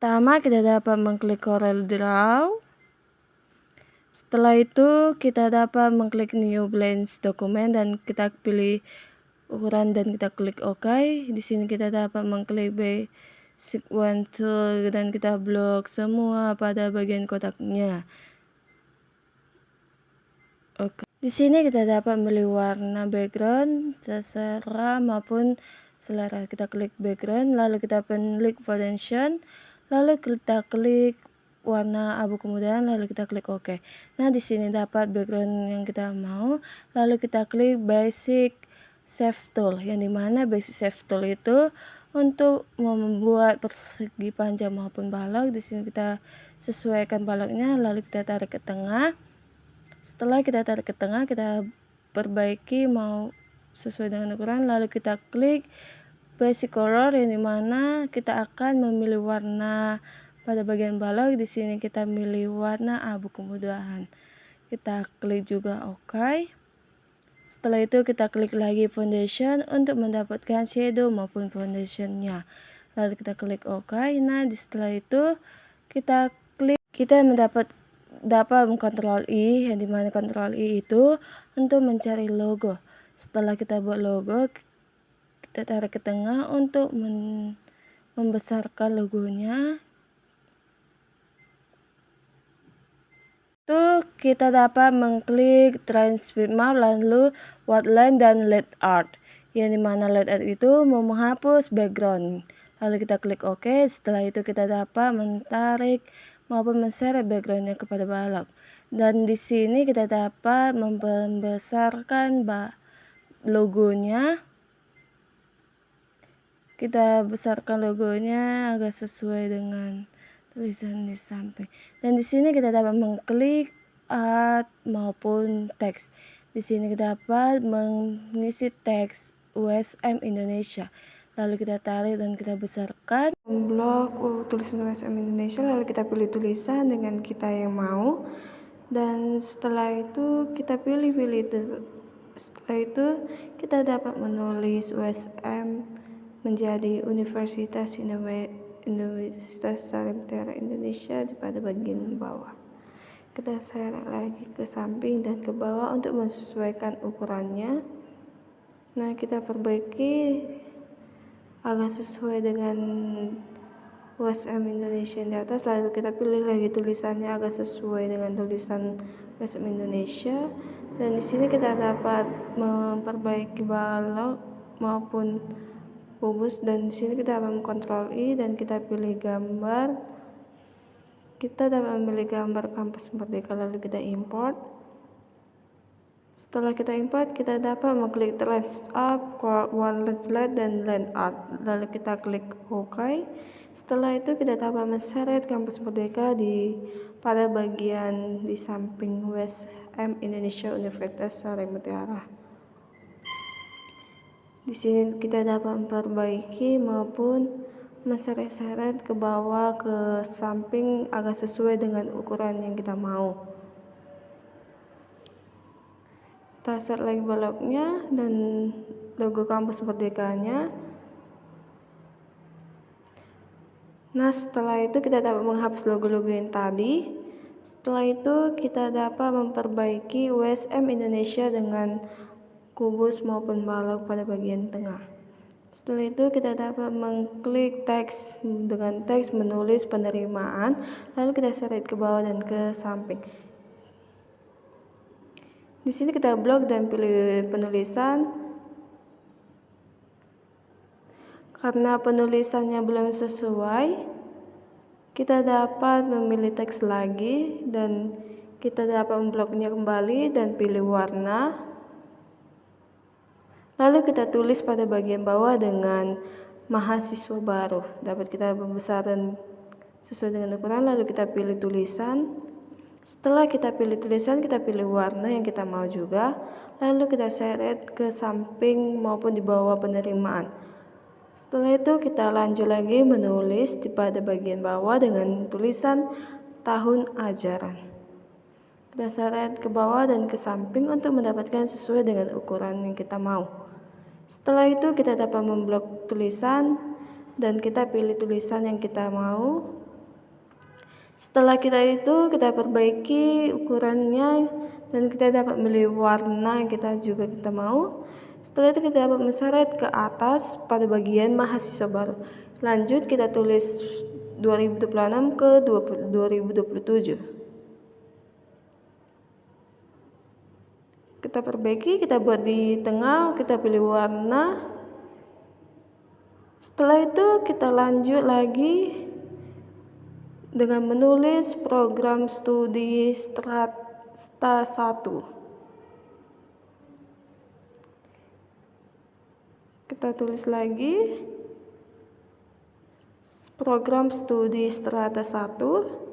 Pertama, kita dapat mengklik Corel Draw. Setelah itu kita dapat mengklik New Blank Document dan kita pilih ukuran dan kita klik OK. Di sini kita dapat mengklik Basic One Tool dan kita blok semua pada bagian kotaknya. Oke. Di sini kita dapat memilih warna background terserah maupun selera. Kita klik background, lalu kita klik foundation, lalu kita klik warna abu kemudian, lalu kita klik OK. Nah, di sini dapat background yang kita mau, lalu kita klik Basic Shape Tool, yang dimana Basic Shape Tool itu untuk membuat persegi panjang maupun balok. Di sini kita sesuaikan baloknya, lalu kita tarik ke tengah. Setelah kita tarik ke tengah, kita perbaiki mau sesuai dengan ukuran, lalu kita klik Basic Color, yang dimana kita akan memilih warna pada bagian balok. Di sini kita pilih warna abu kemudahan. Kita klik juga OK. Setelah itu kita klik lagi foundation untuk mendapatkan shadow maupun foundationnya. Lalu kita klik OK. Nah, setelah itu kita dapat mengkontrol I, yang dimana kontrol I itu untuk mencari logo. Setelah kita buat logo, kita tarik ke tengah untuk membesarkan logonya. Itu kita dapat mengklik Transfer Map, lalu Outline dan Let Art, yang dimana Let Art itu mau menghapus background. Lalu kita klik OK. Setelah itu kita dapat menarik maupun menseret backgroundnya kepada balok. Dan di sini kita dapat membesarkan logonya. Kita besarkan logonya agar sesuai dengan tulisan di samping. Dan di sini kita dapat mengklik art maupun teks. Di sini kita dapat mengisi teks USM Indonesia. Lalu kita tarik dan kita besarkan blok tulisan USM Indonesia, lalu kita pilih tulisan dengan kita yang mau. Dan setelah itu kita pilih. Setelah itu kita dapat menulis USM menjadi Universitas Salim Mutiara Indonesia pada bagian bawah. Kita seret lagi ke samping dan ke bawah untuk menyesuaikan ukurannya. Nah, kita perbaiki agar sesuai dengan USM Indonesia di atas, lalu kita pilih lagi tulisannya agar sesuai dengan tulisan USM Indonesia. Dan di sini kita dapat memperbaiki balok maupun kubus, dan di sini kita akan mengkontrol I dan kita pilih gambar. Kita dapat memilih gambar kampus Merdeka, lalu kita import. Setelah kita import, kita dapat mengklik Trace Up, Wallet dan Land Art, lalu kita klik OK. Setelah itu kita dapat menseret kampus Merdeka pada bagian di samping USM Indonesia Universitas Salim Mutiara. Di sini kita dapat memperbaiki maupun menseret-seret ke bawah ke samping agar sesuai dengan ukuran yang kita mau. Kita set lagi baloknya dan logo kampus Merdekanya. Nah, setelah itu kita dapat menghapus logo-logo yang tadi. Setelah itu kita dapat memperbaiki USM Indonesia dengan kubus maupun balok pada bagian tengah. Setelah itu kita dapat mengklik teks dengan teks menulis penerimaan, lalu kita seret ke bawah dan ke samping. Di sini kita blok dan pilih penulisan. Karena penulisannya belum sesuai, kita dapat memilih teks lagi dan kita dapat membloknya kembali dan pilih warna. Lalu kita tulis pada bagian bawah dengan mahasiswa baru. Dapat kita pembesaran sesuai dengan ukuran, lalu kita pilih tulisan. Setelah kita pilih tulisan, kita pilih warna yang kita mau juga, lalu kita seret ke samping maupun di bawah penerimaan. Setelah itu kita lanjut lagi menulis pada bagian bawah dengan tulisan tahun ajaran. Kita seret ke bawah dan ke samping untuk mendapatkan sesuai dengan ukuran yang kita mau. Setelah itu kita dapat memblok tulisan dan kita pilih tulisan yang kita mau. Setelah kita perbaiki ukurannya dan kita dapat memilih warna yang kita mau. Setelah itu kita dapat menseret ke atas pada bagian mahasiswa baru. Lanjut kita tulis 2026 ke 2027. Kita perbaiki, kita buat di tengah, kita pilih warna. Setelah itu kita lanjut lagi dengan menulis program studi Strata 1. Kita tulis lagi program studi Strata 1.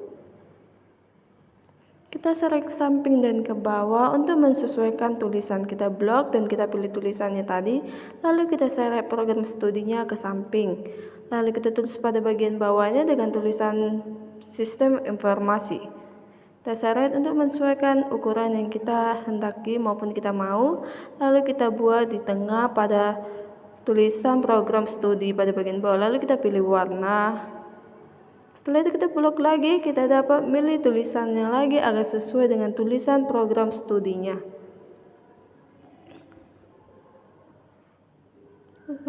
Kita seret ke samping dan ke bawah untuk menyesuaikan tulisan. Kita blok dan kita pilih tulisannya tadi, lalu kita seret program studinya ke samping. Lalu kita tulis pada bagian bawahnya dengan tulisan sistem informasi. Kita seret untuk menyesuaikan ukuran yang kita hendaki maupun kita mau, lalu kita buat di tengah pada tulisan program studi pada bagian bawah, lalu kita pilih warna. Setelah itu kita blok lagi, kita dapat milih tulisannya lagi agar sesuai dengan tulisan program studinya.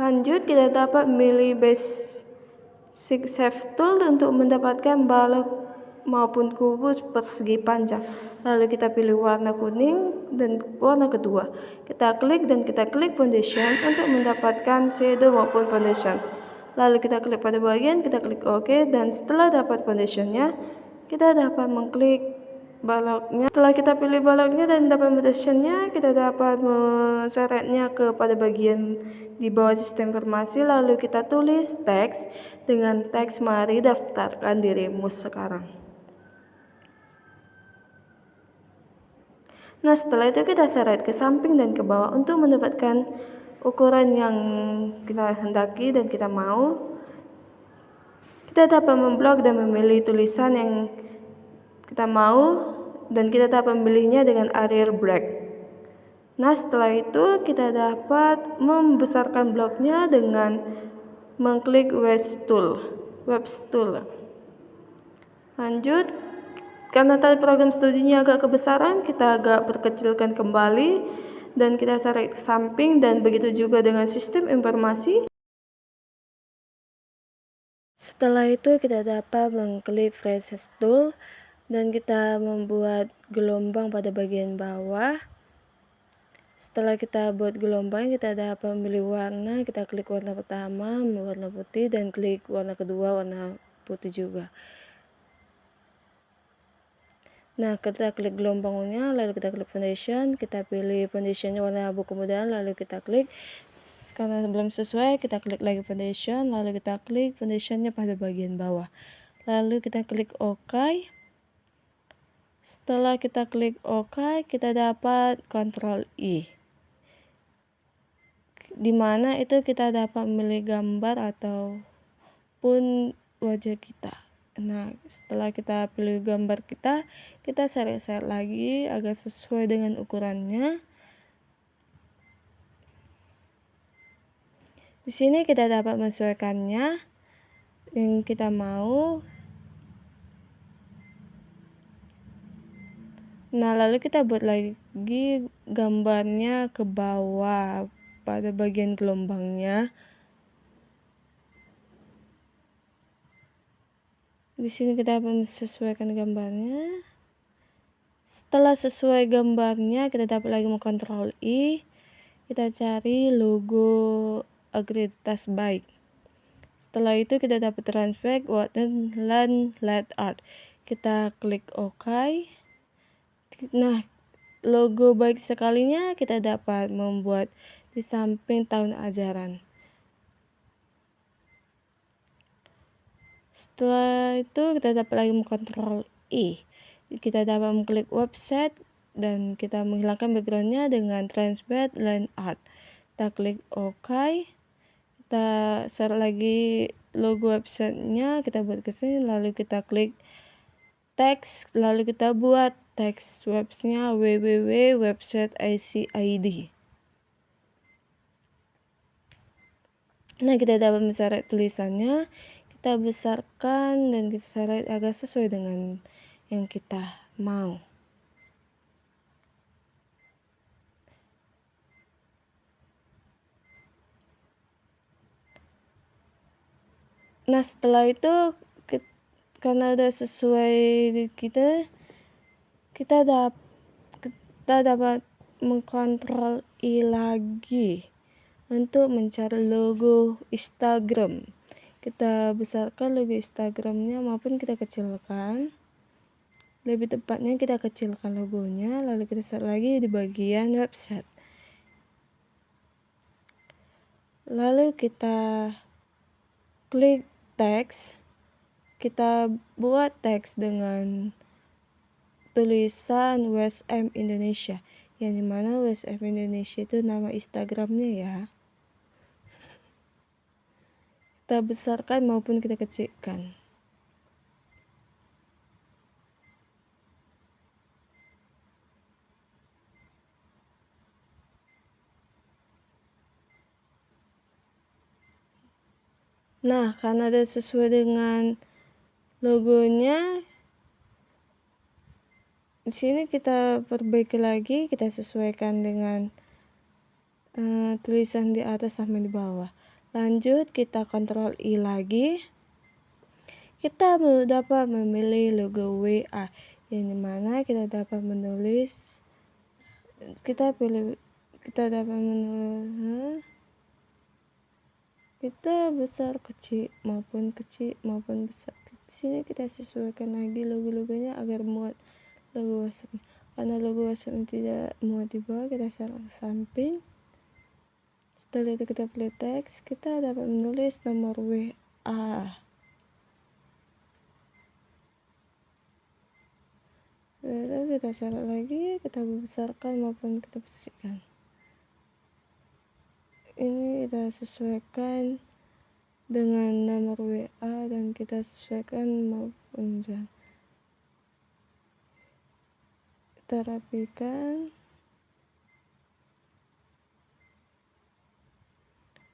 Lanjut kita dapat milih Basic Shape Tool untuk mendapatkan balok maupun kubus persegi panjang. Lalu kita pilih warna kuning dan warna kedua. Kita klik dan kita klik foundation untuk mendapatkan shadow maupun foundation. Lalu kita klik pada bagian, kita klik OK, dan setelah dapat foundationnya, kita dapat mengklik baloknya. Setelah kita pilih baloknya dan dapat foundationnya, kita dapat menseretnya pada bagian di bawah sistem informasi, lalu kita tulis teks dengan teks "Mari daftarkan dirimu sekarang". Nah, setelah itu kita seret ke samping dan ke bawah untuk mendapatkan ukuran yang kita hendaki dan kita mau. Kita dapat memblok dan memilih tulisan yang kita mau dan kita dapat memilihnya dengan area black. Nah, setelah itu kita dapat membesarkan bloknya dengan mengklik Web Tool. Lanjut, karena tadi program studinya agak kebesaran, kita agak perkecilkan kembali dan kita seret ke samping, dan begitu juga dengan sistem informasi. Setelah itu kita dapat mengklik Fresh Tool dan kita membuat gelombang pada bagian bawah. Setelah kita buat gelombang, kita dapat memilih warna. Kita klik warna pertama, warna putih, dan klik warna kedua, warna putih juga. Nah, kita klik gelombangnya, lalu kita klik foundation, kita pilih foundationnya warna abu kemudian, lalu kita klik. Karena belum sesuai, kita klik lagi foundation, lalu kita klik foundationnya pada bagian bawah, lalu kita klik OK. Setelah kita klik OK, kita dapat Ctrl I, dimana itu kita dapat memilih gambar ataupun wajah kita. Nah, setelah kita pilih gambar kita seret-seret lagi agar sesuai dengan ukurannya. Di sini kita dapat menyesuaikannya yang kita mau. Nah, lalu kita buat lagi gambarnya ke bawah pada bagian gelombangnya. Di sini kita dapat menyesuaikan gambarnya. Setelah sesuai gambarnya, kita dapat lagi Ctrl I. Kita cari logo Agritas Baik. Setelah itu kita dapat Transpac Land Light Art. Kita klik OK. Nah, logo baik sekalinya kita dapat membuat di samping tahun ajaran. Setelah itu kita dapat lagi Ctrl I. Kita dapat mengklik website dan kita menghilangkan backgroundnya dengan Transpac Line Art. Kita klik OK. Kita share lagi logo websitenya, kita buat ke sini, lalu kita klik teks, lalu kita buat teks websitenya www.website.id. Nah, kita dapat menseret tulisannya. kita besarkan dan kita seret agar sesuai dengan yang kita mau. Nah, setelah itu karena udah sesuai di kita dapat mengkontrol lagi untuk mencari logo Instagram. Kita besarkan logo Instagramnya maupun kita kecilkan. Lebih tepatnya kita kecilkan logonya, lalu kita set lagi di bagian website. Lalu kita klik teks. Kita buat teks dengan tulisan WSM Indonesia, yang dimana WSM Indonesia itu nama Instagramnya ya. Kita besarkan maupun kita kecilkan. Nah, karena ada sesuai dengan logonya, di sini kita perbaiki lagi, kita sesuaikan dengan tulisan di atas sama di bawah. Lanjut, kita Ctrl I lagi. Kita dapat memilih logo WA, yang dimana kita dapat menulis. Kita besar kecil maupun besar. Di sini kita sesuaikan lagi logo-logonya agar muat logo WhatsApp. Karena logo WhatsApp tidak muat di bawah, kita taruh ke samping. Setelah itu kita pilih teks, kita dapat menulis nomor WA. Lalu kita taruh lagi, kita besarkan maupun kita bersihkan. Ini kita sesuaikan dengan nomor WA dan kita sesuaikan maupun jangan. Kita rapikan.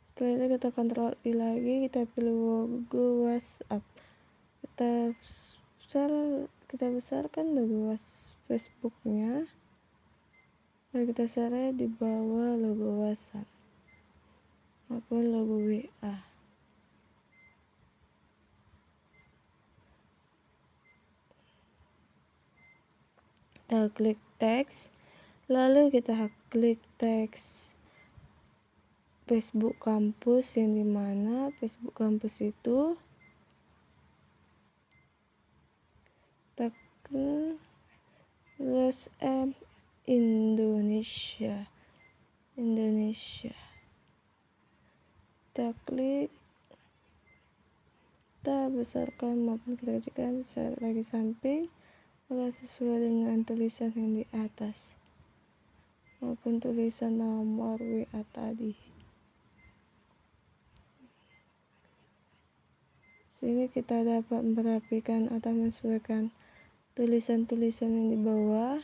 Setelah itu kita Ctrl I lagi, kita pilih logo WhatsApp. Kita besarkan logo Facebooknya. Lalu kita seret di bawah logo WhatsApp maupun logo WA. Kita klik teks, lalu kita klik teks Facebook kampus, yang dimana Facebook kampus itu kita klik WSM Indonesia. Kita klik, kita besarkan maupun kita kecilkan lagi samping agar sesuai dengan tulisan yang di atas maupun tulisan nomor WA tadi. Sini kita dapat merapikan atau menyesuaikan tulisan-tulisan yang di bawah.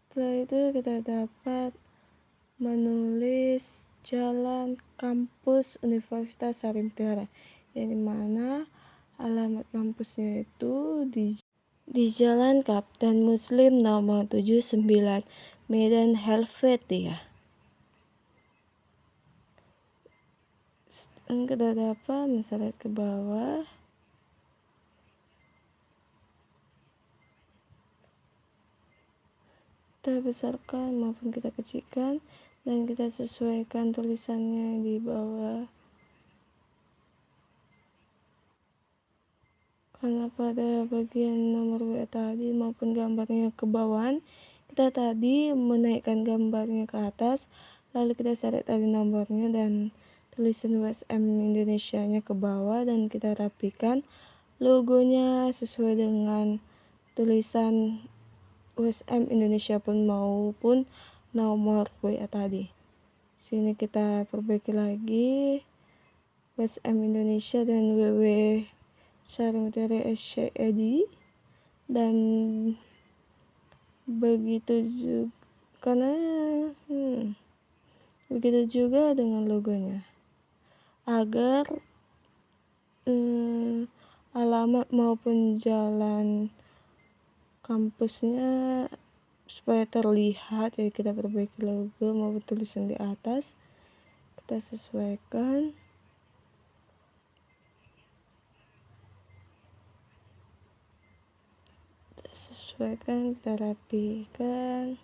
Setelah itu kita dapat menulis Jalan Kampus Universitas Sarim Tiara, yang dimana alamat kampusnya itu di Jalan Kapten Muslim nomor 79 Medan Helvetia. Kita dapat menseret ke bawah. Kita besarkan maupun kita kecilkan dan kita sesuaikan tulisannya di bawah. Karena pada bagian nomor WA tadi maupun gambarnya ke bawah, kita tadi menaikkan gambarnya ke atas, lalu kita seret tadi nomornya dan tulisan WSM Indonesia-nya ke bawah, dan kita rapikan logonya sesuai dengan tulisan WSM Indonesia pun maupun nomor WA tadi. Sini kita perbaiki lagi WSM Indonesia dan WW Sarim Tiara SCID, dan begitu juga dengan logonya, agar alamat maupun jalan kampusnya supaya terlihat, jadi kita perbaiki logo maupun tulisan di atas, kita sesuaikan. Kita rapikan.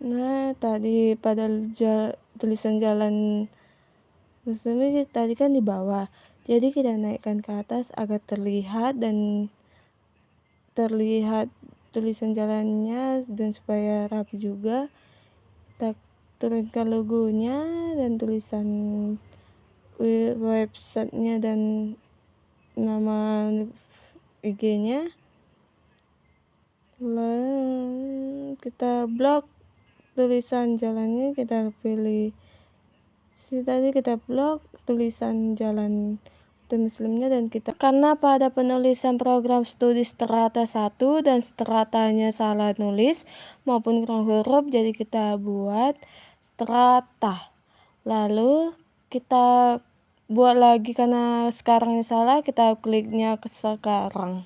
Nah, tadi pada tulisan jalan Muslim ini tadi kan di bawah, jadi kita naikkan ke atas agar terlihat tulisan jalannya, dan supaya rapi juga kita turunkan logonya dan tulisan websitenya dan nama IG-nya. Lalu kita blok tulisan jalannya, kita pilih tadi kita blok tulisan jalan Muslimnya, dan kita karena pada penulisan program studi strata 1 dan stratanya salah nulis maupun kurang huruf, jadi kita buat strata, lalu kita buat lagi karena sekarang salah, kita kliknya ke sekarang.